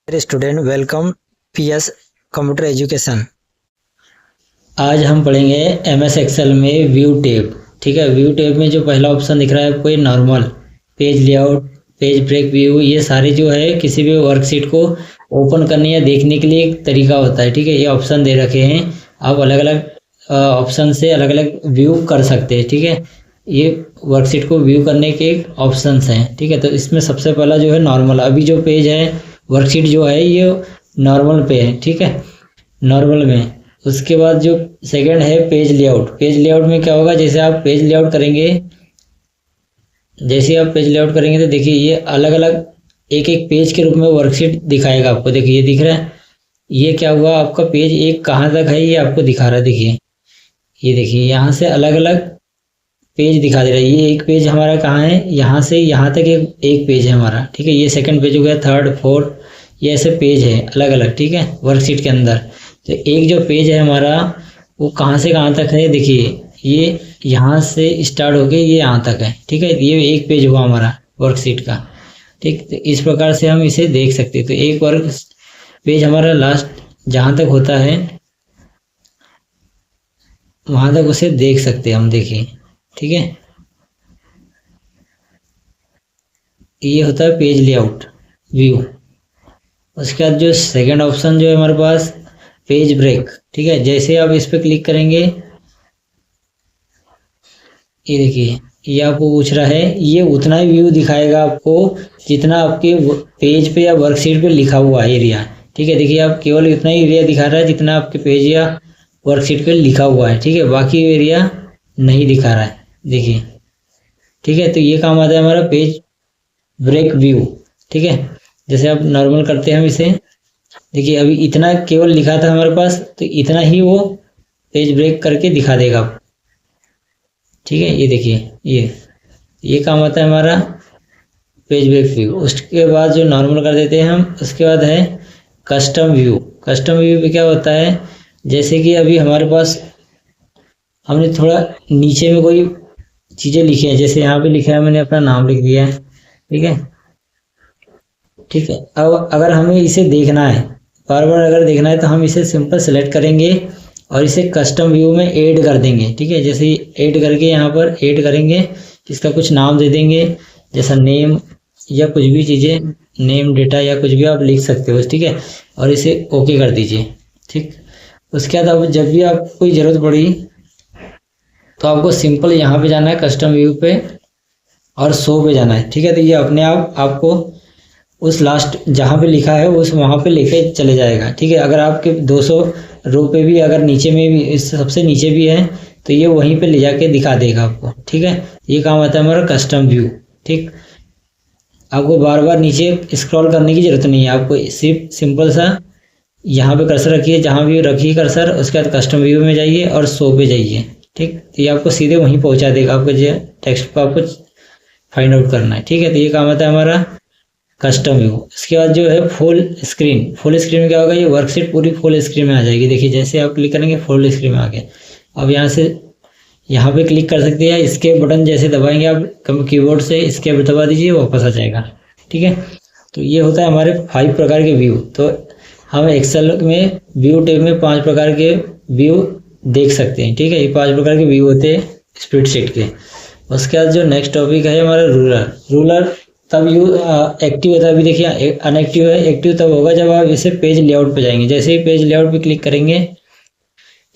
Student welcome PS computer education. आज हम पढ़ेंगे एमएस एक्सेल में व्यू टैब। ठीक है, व्यू टैब में जो पहला ऑप्शन दिख रहा है आपको, ये normal page layout, page break view, ये सारे जो है किसी भी वर्कशीट को ओपन करने या देखने के लिए एक तरीका होता है। ठीक है, ये ऑप्शन दे रखे हैं, आप अलग अलग ऑप्शन से अलग अलग व्यू कर सकते हैं। ठीक है, ये वर्कशीट को व्यू करने के ऑप्शंस हैं। ठीक है, तो इसमें सबसे पहला जो है नॉर्मल, अभी जो पेज है वर्कशीट जो है ये नॉर्मल पे है। ठीक है, नॉर्मल में। उसके बाद जो सेकंड है पेज लेआउट। पेज लेआउट में क्या होगा, जैसे आप पेज लेआउट करेंगे, तो देखिए ये अलग अलग एक एक पेज के रूप में वर्कशीट दिखाएगा आपको। देखिए ये दिख रहा है, ये क्या हुआ आपका पेज एक कहाँ तक है ये आपको दिखा रहा है। देखिए ये देखिए यहाँ से अलग अलग पेज दिखा दे रहा है। ये एक पेज हमारा कहाँ है, यहाँ से यहाँ तक एक पेज है हमारा। ठीक है, ये सेकंड पेज हो गया, थर्ड, फोर्थ, ये ऐसे पेज है अलग अलग। ठीक है, वर्कशीट के अंदर तो एक जो पेज है हमारा वो कहाँ से कहाँ तक है, देखिए ये यहाँ से स्टार्ट होके ये यहाँ तक है। ठीक है, ये एक पेज हुआ हमारा वर्कशीट का। ठीक, तो इस प्रकार से हम इसे देख सकते हैं। तो एक वर्क पेज हमारा लास्ट जहाँ तक होता है वहाँ तक उसे देख सकते हैं हम। देखिए ठीक है, ये होता है पेज लेआउट व्यू। उसके बाद जो सेकंड ऑप्शन जो है हमारे पास पेज ब्रेक। ठीक है, जैसे आप इस पर क्लिक करेंगे, ये देखिए ये आपको पूछ रहा है, ये उतना ही व्यू दिखाएगा आपको जितना आपके पेज पे या वर्कशीट पे लिखा हुआ है एरिया। ठीक है, देखिए आप केवल उतना ही एरिया दिखा रहा है जितना आपके पेज या वर्कशीट पे लिखा हुआ है। ठीक है, बाकी एरिया नहीं दिखा रहा है। देखिए ठीक है, तो ये काम आता है हमारा पेज ब्रेक व्यू। ठीक है, जैसे आप नॉर्मल करते हैं हम इसे, देखिए अभी इतना केवल लिखा था हमारे पास, तो इतना ही वो पेज ब्रेक करके दिखा देगा। ठीक है, ये देखिए ये काम आता है हमारा पेज ब्रेक व्यू। उसके बाद जो नॉर्मल कर देते हैं हम, उसके बाद है कस्टम व्यू। कस्टम व्यू पे क्या होता है, जैसे कि अभी हमारे पास हमने थोड़ा नीचे में कोई चीज़ें लिखी हैं, जैसे यहाँ पे लिखा है मैंने अपना नाम लिख दिया है। ठीक है, ठीक है, अब अगर हमें इसे देखना है, बार बार अगर देखना है, तो हम इसे सिंपल सेलेक्ट करेंगे और इसे कस्टम व्यू में ऐड कर देंगे। ठीक है, जैसे ऐड करके यहाँ पर ऐड करेंगे, इसका कुछ नाम दे देंगे, जैसा नेम या कुछ भी चीज़ें, नेम, डेटा या कुछ भी आप लिख सकते हो। ठीक है, और इसे ओके कर दीजिए। ठीक, उसके बाद अब जब भी आपको कोई ज़रूरत पड़ी तो आपको सिंपल यहाँ पे जाना है कस्टम व्यू पे और शो पे जाना है। ठीक है, तो ये अपने आप आपको उस लास्ट जहाँ पे लिखा है उस वहाँ पे लेके चले जाएगा। ठीक है, अगर आपके 200 रो पे भी अगर नीचे में भी, इस सबसे नीचे भी है, तो ये वहीं पे ले जाके दिखा देगा आपको। ठीक है, ये काम आता है हमारा कस्टम व्यू। ठीक, आपको बार बार नीचे स्क्रॉल करने की जरूरत नहीं है, आपको सिर्फ सिंपल सा यहाँ पे कर्सर रखिए, जहाँ भी रखिए कर्सर, उसके बाद कस्टम व्यू में जाइए और शो पे जाइए। ठीक, तो ये आपको सीधे वहीं पहुँचा देगा, आपको जो टेक्स्ट को आपको फाइंड आउट करना है। ठीक है, तो ये काम आता है हमारा कस्टम व्यू। इसके बाद जो है फुल स्क्रीन। फुल स्क्रीन में क्या होगा, ये वर्कशीट पूरी फुल स्क्रीन में आ जाएगी। देखिए जैसे आप क्लिक करेंगे फुल स्क्रीन में आ गया। अब यहाँ से यहाँ पे क्लिक कर सकते हैं, इसके बटन जैसे दबाएंगे आप कीबोर्ड से, इसके दबा दीजिए, वापस आ जाएगा। ठीक है, तो ये होता है हमारे 5 प्रकार के व्यू। तो हम एक्सेल में व्यू टैब में 5 प्रकार के व्यू देख सकते हैं। ठीक है, ये 5 प्रकार के व्यू होते हैं स्प्रेडशीट के। उसके बाद जो नेक्स्ट टॉपिक है हमारा रूलर तब एक्टिव होता है। अभी देखिए अनएक्टिव है, एक्टिव तब होगा जब आप इसे पेज लेआउट पे जाएंगे। जैसे ही पेज लेआउट पे क्लिक करेंगे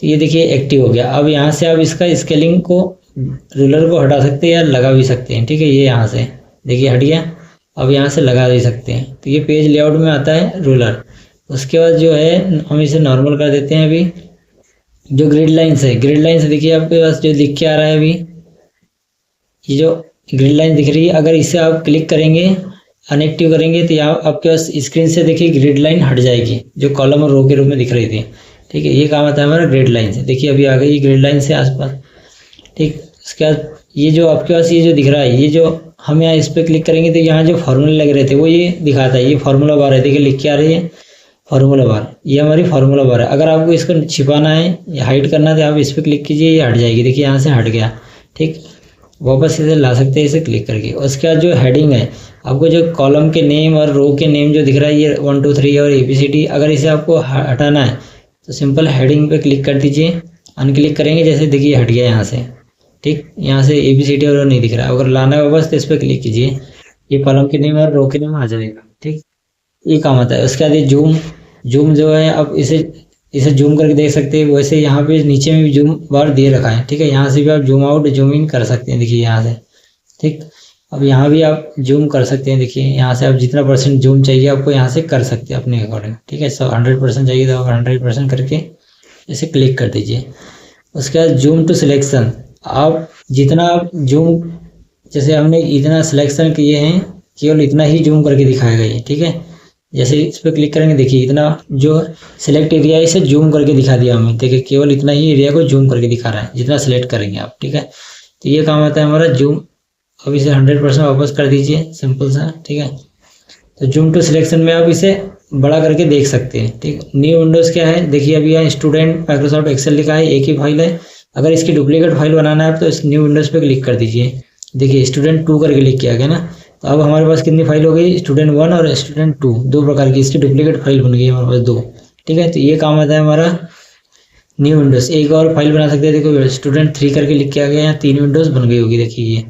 तो ये देखिए एक्टिव हो गया। अब यहाँ से आप इसका स्केलिंग को, रूलर को हटा सकते हैं या लगा भी सकते हैं। ठीक है, ये यहाँ से देखिए हट गया, अब यहाँ से लगा भी सकते हैं। तो ये पेज लेआउट में आता है रूलर। उसके बाद जो है हम इसे नॉर्मल कर देते हैं। अभी जो ग्रिड लाइन्स है, ग्रिड लाइन्स देखिए आपके पास जो लिख के आ रहा है, अभी ये जो ग्रिड लाइन दिख रही है, अगर इसे आप क्लिक करेंगे, अनएक्टिव करेंगे, तो यहाँ आपके पास स्क्रीन से देखिए ग्रिड लाइन हट जाएगी, जो कॉलम और रो के रूप में दिख रही थी। ठीक है, ये काम आता है हमारा ग्रिड लाइन से। देखिए अभी आ गई ग्रिड लाइन से आसपास। ठीक, उसके बाद ये जो आपके पास ये जो दिख रहा है, ये जो हम यहाँ इस पर क्लिक करेंगे तो यहाँ जो फार्मूले लग रहे थे वो ये दिखाता है। ये फार्मूला बार है, देखिए लिख के आ रही है फार्मूला बार, ये हमारी फार्मूला बार है। अगर आपको इसको छिपाना है या हाइड करना है तो आप इस पर क्लिक कीजिए, ये हट जाएगी। देखिए यहाँ से हट गया। ठीक, वापस इसे ला सकते हैं इसे क्लिक करके। उसके बाद जो हेडिंग है, आपको जो कॉलम के नेम और रो के नेम जो दिख रहा है ये 1 2 3 और ABCD, अगर इसे आपको हटाना है तो सिंपल हेडिंग पे क्लिक कर दीजिए, अनक्लिक करेंगे, जैसे देखिए हट गया यहाँ से, ठीक, यहाँ से ABCD और नहीं दिख रहा है। अगर लाना है वापस तो इस पर क्लिक कीजिए, ये कॉलम के नेम और रो के नेम आ जाएगा, ठीक, ये काम आता है। उसके बाद ये जूम जो है, अब इसे जूम करके देख सकते हैं। वैसे यहाँ पे नीचे में भी जूम बार दे रखा है, ठीक है, यहाँ से भी आप जूम आउट जूम इन कर सकते हैं, देखिए यहाँ से, ठीक। अब यहाँ भी आप जूम कर सकते हैं, देखिए यहाँ से आप जितना % जूम चाहिए आपको यहाँ से कर सकते हैं अपने अकॉर्डिंग, ठीक है। 100% चाहिए तो 100% करके इसे क्लिक कर दीजिए। उसके बाद जूम टू सिलेक्शन, आप जितना आप जूम, जैसे हमने इतना सिलेक्शन किए हैं केवल इतना ही जूम करके दिखाएगा ये, ठीक है। जैसे इस पर क्लिक करेंगे, देखिए इतना जो सिलेक्ट एरिया है इसे जूम करके दिखा दिया हमें, देखिए केवल इतना ही एरिया को जूम करके दिखा रहा है जितना सिलेक्ट करेंगे आप, ठीक है। तो ये काम आता है हमारा जूम। अब इसे 100% वापस कर दीजिए, सिंपल सा, ठीक है। तो जूम टू सिलेक्शन में आप इसे बड़ा करके देख सकते हैं, ठीक। न्यू विंडोज़ क्या है, देखिए अभी यहाँ स्टूडेंट माइक्रोसॉफ्ट एक्सेल लिखा है, एक ही फाइल है। अगर इसकी डुप्लीकेट फाइल बनाना है तो इस न्यू विंडोज़ पे क्लिक कर दीजिए, देखिए स्टूडेंट 2 करके क्लिक किया गया ना। तो अब हमारे पास कितनी फाइल हो गई, स्टूडेंट 1 और स्टूडेंट 2, 2 प्रकार की इसकी डुप्लीकेट फाइल बन गई हमारे पास 2, ठीक है। तो ये काम आता है हमारा न्यू विंडोज़। एक और फाइल बना सकते हैं, देखो स्टूडेंट 3 करके लिख किया गया, यहाँ 3 विंडोज़ बन गई होगी, देखिए ये।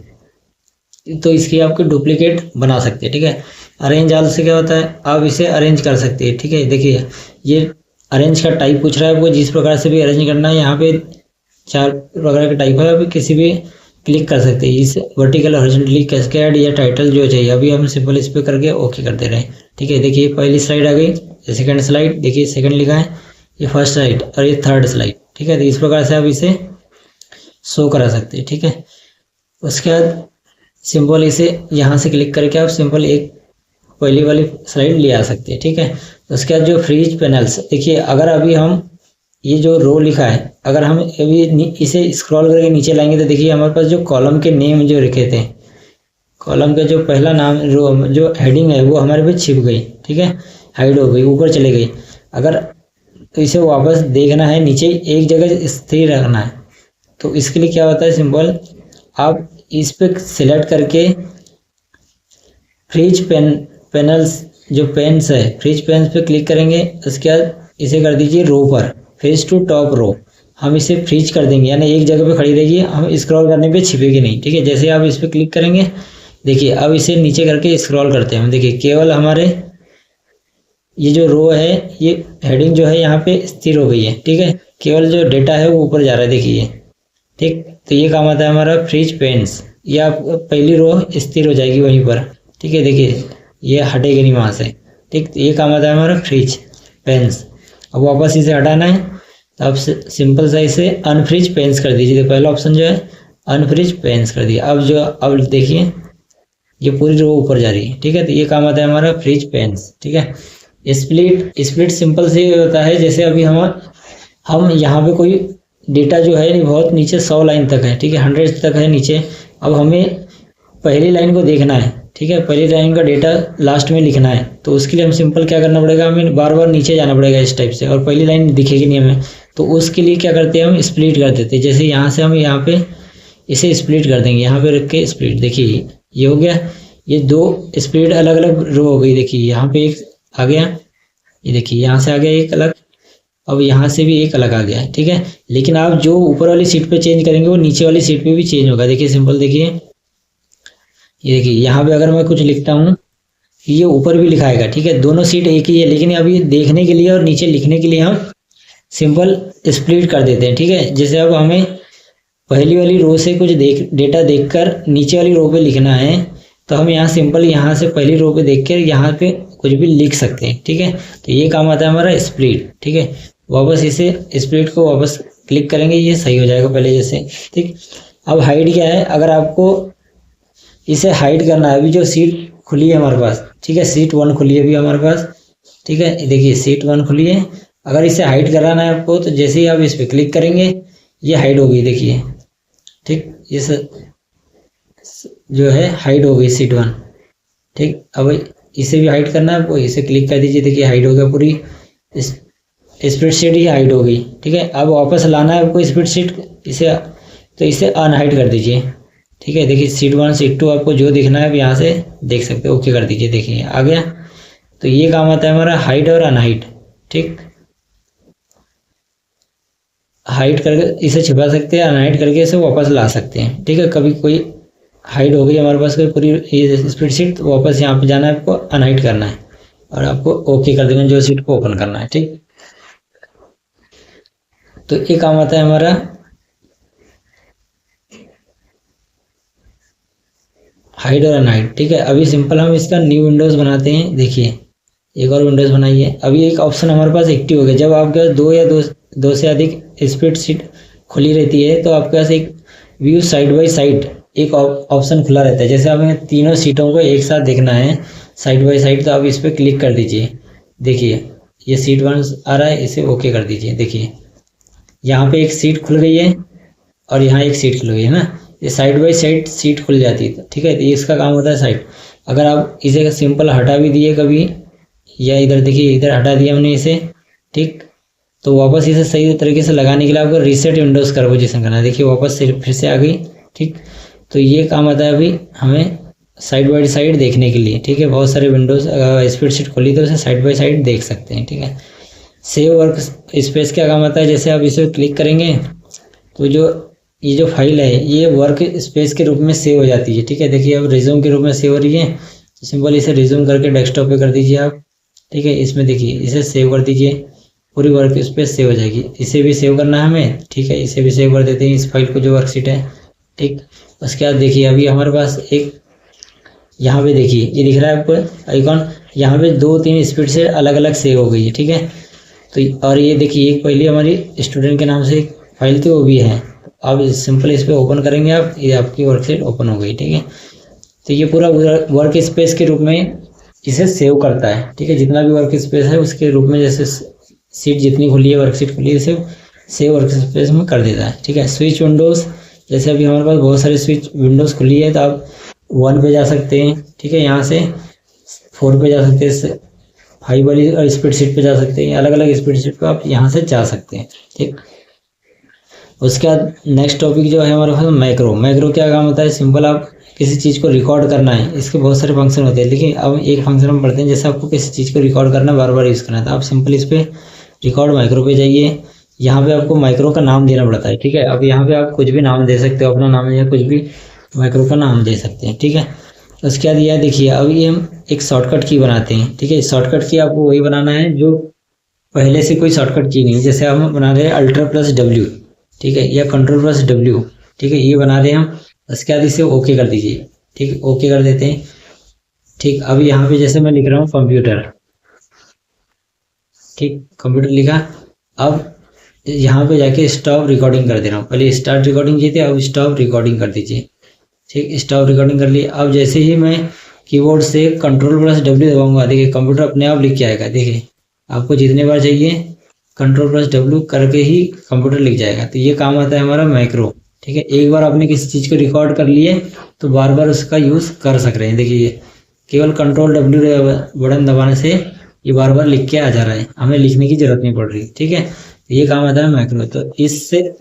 तो इसकी आपको डुप्लीकेट बना सकते हैं, ठीक है। अरेंज आल से क्या होता है, आप इसे अरेंज कर सकते हैं, ठीक है। देखिए ये अरेंज का टाइप पूछ रहा है आपको, जिस प्रकार से भी अरेंज करना है, यहाँ पे 4 प्रकार का टाइप है, आप किसी भी क्लिक कर सकते हैं। इस वर्टिकल, हॉरिजॉन्टली, कैस्केड या टाइटल जो चाहिए, अभी हम सिंपल इस पर करके ओके कर दे रहे हैं, ठीक है। देखिए पहली स्लाइड आ गई, सेकंड स्लाइड, देखिए सेकंड लिखा है, ये फर्स्ट स्लाइड और ये थर्ड स्लाइड, ठीक है। तो इस प्रकार से आप इसे शो करा सकते हैं, ठीक है। उसके बाद सिंपल इसे यहाँ से क्लिक करके आप सिंपल एक पहली वाली स्लाइड ले आ सकते हैं, ठीक है। उसके बाद जो फ्रीज पैनल्स, देखिए अगर अभी हम ये जो रो लिखा है, अगर हम अभी इसे स्क्रॉल करके नीचे लाएंगे तो देखिए हमारे पास जो कॉलम के नेम जो लिखे थे, कॉलम का जो पहला नाम, रो जो हेडिंग है वो हमारे पे छिप गई, ठीक है, हाइड हो गई, ऊपर चले गई। अगर तो इसे वापस देखना है, नीचे एक जगह स्थिर रखना है, तो इसके लिए क्या होता है, सिंपल आप इस पे सिलेक्ट करके फ्रीज पैनल्स जो पेन्स है, फ्रीज पेन्स पे क्लिक करेंगे। उसके बाद इसे कर दीजिए रो पर, फ्रीज टू टॉप रो, हम इसे फ्रीज कर देंगे, यानी एक जगह पे खड़ी रहेगी, हम स्क्रॉल करने पे छिपेगी नहीं, ठीक है। जैसे आप इस पर क्लिक करेंगे, देखिए अब इसे नीचे करके स्क्रॉल करते हैं हम, देखिए केवल हमारे ये जो रो है, ये हेडिंग जो है यहाँ पे स्थिर हो गई है, ठीक है। केवल जो डेटा है वो ऊपर जा रहा है, देखिए, ठीक। तो ये काम आता है हमारा फ्रीज पेन्स, ये आप पहली रो स्थिर हो जाएगी वहीं पर, ठीक है, देखिए ये हटेगी नहीं वहाँ से, ठीक। तो ये काम आता है हमारा फ्रीज पेन्स। अब वापस इसे हटाना है तो आप सिंपल सा इसे अनफ्रीज पेन्स कर दीजिए, तो पहला ऑप्शन जो है अनफ्रीज पेन्स कर दिया। अब देखिए ये पूरी रो ऊपर जा रही है, ठीक है। तो ये काम आता है हमारा फ्रीज पेन्स, ठीक है। स्प्लिट सिंपल से होता है, जैसे अभी हम यहाँ पे कोई डेटा जो है नहीं, बहुत नीचे 100 लाइन तक है, ठीक है, 100 तक है नीचे। अब हमें पहली लाइन को देखना है, ठीक है, पहली लाइन का डेटा लास्ट में लिखना है, तो उसके लिए हम सिंपल क्या करना पड़ेगा, हमें बार बार नीचे जाना पड़ेगा इस टाइप से, और पहली लाइन दिखेगी नहीं हमें। तो उसके लिए क्या करते हैं, हम स्प्लिट कर देते हैं। जैसे यहाँ से हम यहाँ पे इसे स्प्लिट कर देंगे, यहाँ पे रख के स्प्लिट, देखिए ये हो गया, ये 2 स्प्लिट अलग अलग रो हो गई, देखिए यहाँ पे एक आ गया, ये देखिए यहाँ से आ गया एक अलग, अब यहाँ से भी एक अलग आ गया, ठीक है। लेकिन आप जो ऊपर वाली सीट पे चेंज करेंगे वो नीचे वाली सीट पे भी चेंज होगा, देखिए सिंपल, देखिए ये देखिए यहाँ पे अगर मैं कुछ लिखता हूँ ये ऊपर भी लिखाएगा, ठीक है, दोनों सीट एक ही है। लेकिन अभी देखने के लिए और नीचे लिखने के लिए हम सिंपल स्प्लिट कर देते हैं, ठीक है। जैसे अब हमें पहली वाली रो से कुछ डेटा देखकर नीचे वाली रो पे लिखना है, तो हम यहाँ सिंपल यहाँ से पहली रो पे देख कर यहाँ पे कुछ भी लिख सकते हैं, ठीक है। तो ये काम आता है हमारा स्प्लिट, ठीक है। वापस इसे स्प्लिट को वापस क्लिक करेंगे, ये सही हो जाएगा पहले जैसे, ठीक। अब हाइड क्या है, अगर आपको इसे हाइड करना है, अभी जो सीट खुली है हमारे पास, ठीक है, सीट 1 खुली है अभी हमारे पास, ठीक है, देखिए सीट 1 खुली है। अगर इसे हाइड कराना है आपको, तो जैसे ही आप इस पर क्लिक करेंगे ये हाइड हो गई, देखिए, ठीक, ये जो है हाइड हो गई सीट 1, ठीक। अब इसे भी हाइड करना है आपको, इसे क्लिक कर दीजिए, देखिए हाइड हो गया, पूरी स्प्रेडशीट ही हाइड हो गई, ठीक है। अब वापस लाना है आपको स्प्रेडशीट, इसे अनहाइड कर दीजिए, ठीक है। देखिए शीट 1 शीट 2 आपको जो दिखना है अब यहाँ से देख सकते हो, ओके कर दीजिए। देखिए आ गया। तो ये काम आता है हमारा हाइड और अनहाइड। ठीक, हाइड करके इसे छिपा सकते हैं, अनहाइड करके इसे वापस ला सकते हैं। ठीक है, कभी कोई हाइड हो गई हमारे पास कोई पूरी ये स्प्रेडशीट, तो वापस यहाँ पे जाना है, आपको अनहाइड करना है और आपको ओके कर देना जो शीट को ओपन करना है। ठीक, तो ये काम आता है हमारा हाइड और अनहाइड। ठीक है, अभी सिंपल हम इसका न्यू विंडोज बनाते हैं। देखिए एक और विंडोज बनाइए। अभी एक ऑप्शन हमारे पास एक्टिव हो गया। जब आपके पास दो या दो से अधिक स्प्रेडशीट खुली रहती है तो आपके पास एक व्यू साइड बाय साइड एक ऑप्शन खुला रहता है। जैसे हमें तीनों सीटों को एक साथ देखना है साइड बाय साइड, तो आप इस पर क्लिक कर दीजिए। देखिए ये सीट 1 आ रहा है, इसे ओके कर दीजिए। देखिए यहाँ पे एक सीट खुल गई है और यहाँ एक सीट खुल गई है ना, ये साइड बाय साइड सीट खुल जाती है। ठीक है, तो इसका काम होता है साइड। अगर आप इसे सिंपल हटा भी दिए कभी, या इधर देखिए इधर हटा दिया हमने इसे, ठीक, तो वापस इसे सही तरीके से लगाने के लिए आपको रीसेट विंडोज का पोजीशन करना है। देखिए वापस से फिर से आ गई। ठीक, तो ये काम आता है अभी हमें साइड बाय साइड देखने के लिए। ठीक है, बहुत सारे विंडोज स्प्रेडशीट खोली तो उसे साइड बाय साइड देख सकते हैं। ठीक है, सेव वर्क स्पेस क्या काम आता है, जैसे आप इसे क्लिक करेंगे तो ये जो फाइल है ये वर्क स्पेस के रूप में सेव हो जाती है। ठीक है, देखिए अब रिज्यूम के रूप में सेव हो रही है, तो सिंपल इसे रिज्यूम करके डेस्कटॉप पे कर दीजिए आप। ठीक है, इसमें देखिए इसे सेव कर दीजिए, पूरी वर्क स्पेस सेव हो जाएगी। इसे भी सेव करना है हमें। ठीक है, इसे भी सेव कर देते हैं इस फाइल को जो वर्कशीट है। ठीक, उसके बाद देखिए अभी हमारे पास एक यहाँ पे देखिए ये दिख रहा है आपको आइकॉन, यहाँ पे 2-3 स्पीड से अलग अलग सेव हो गई है। ठीक है, तो और ये देखिए एक पहले हमारी स्टूडेंट के नाम से एक फाइल थी वो भी है। अब सिंपल इस पर ओपन करेंगे आप, ये आपकी वर्कशीट ओपन हो गई। ठीक है, तो ये पूरा वर्क स्पेस के रूप में इसे सेव करता है। ठीक है, जितना भी वर्क स्पेस है उसके रूप में, जैसे सीट जितनी खुली है वर्कशीट खुली है इसे सेव वर्क स्पेस में कर देता है। ठीक है, स्विच विंडोज़, जैसे अभी हमारे पास बहुत सारी स्विच विंडोज़ खुली है तो आप 1 पे जा सकते हैं। ठीक है, यहाँ से 4 पे जा सकते हैं, 5 वाली स्प्रेडशीट पे जा सकते हैं, अलग अलग स्प्रेडशीट पे आप यहाँ से जा सकते हैं। ठीक, उसके बाद नेक्स्ट टॉपिक जो है हमारे पास मैक्रो। मैक्रो क्या काम होता है, सिंपल आप किसी चीज़ को रिकॉर्ड करना है, इसके बहुत सारे फंक्शन होते हैं, लेकिन अब एक फंक्शन हम पढ़ते हैं। जैसे आपको किसी चीज़ को रिकॉर्ड करना है, बार बार यूज़ करना है, तो आप सिंपल इस पर रिकॉर्ड माइक्रो पे जाइए। यहाँ पे आपको माइक्रो का नाम देना पड़ता है। ठीक है, अब यहाँ पे आप कुछ भी नाम दे सकते हो, अपना नाम या कुछ भी माइक्रो का नाम दे सकते हैं। ठीक है, उसके बाद यह देखिए अब ये हम एक शॉर्टकट की बनाते हैं। ठीक है, शॉर्टकट की आपको वही बनाना है जो पहले से कोई शॉर्टकट की नहीं है। जैसे हम बना रहे हैं Alt+W, ठीक है, या Ctrl+W, ठीक है, ये बना रहे हैं हम। उसके बाद इसे ओके कर दीजिए। ठीक, ओके कर देते हैं। ठीक, अब यहाँ पे जैसे मैं लिख रहा हूँ कंप्यूटर, ठीक, कंप्यूटर लिखा। अब यहाँ पे जाके स्टॉप रिकॉर्डिंग कर दे रहा हूँ। पहले स्टार्ट रिकॉर्डिंग की थी, अब स्टॉप रिकॉर्डिंग कर दीजिए। ठीक, स्टॉप रिकॉर्डिंग कर ली। अब जैसे ही मैं कीबोर्ड से Ctrl+W दबाऊंगा, देखिए कंप्यूटर अपने आप लिख के आएगा। देखिए आपको जितने बार चाहिए Ctrl+W करके ही कंप्यूटर लिख जाएगा। तो ये काम आता है हमारा मैक्रो। ठीक है, एक बार आपने किसी चीज़ को रिकॉर्ड कर लिए तो बार बार उसका यूज़ कर सक रहे हैं। देखिए केवल Ctrl+W बटन दबाने से ये बार बार लिख के आ जा रहा है, हमें लिखने की जरूरत नहीं पड़ रही। ठीक है, ये काम आता है मैक्रो। तो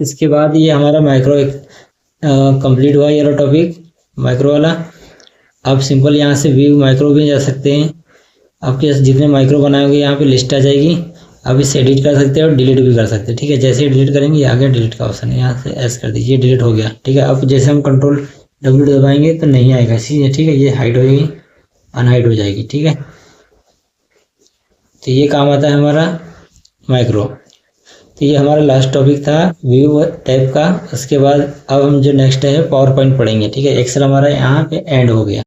इसके बाद ये हमारा मैक्रो एक कंप्लीट हुआ ये टॉपिक मैक्रो वाला। आप सिंपल यहाँ से व्यू मैक्रो भी जा सकते हैं। आपके जितने माइक्रो बनाए होंगे यहाँ पे लिस्ट आ जाएगी। आप इसे एडिट कर सकते हैं और डिलीट भी कर सकते हैं। ठीक है, जैसे डिलीट करेंगे आ गया डिलीट का ऑप्शन, यहाँ से एस कर दीजिए, डिलीट हो गया। ठीक है, अब जैसे हम Ctrl+W दबाएंगे तो नहीं आएगा सीधे। ठीक है, ये हाइड हो जाएगी, अनहाइड हो जाएगी। ठीक है, तो ये काम आता है हमारा माइक्रो। तो ये हमारा लास्ट टॉपिक था व्यू टाइप का। उसके बाद अब हम जो नेक्स्ट है पावर पॉइंट पढ़ेंगे। ठीक है, एक्सेल हमारा यहाँ पे एंड हो गया।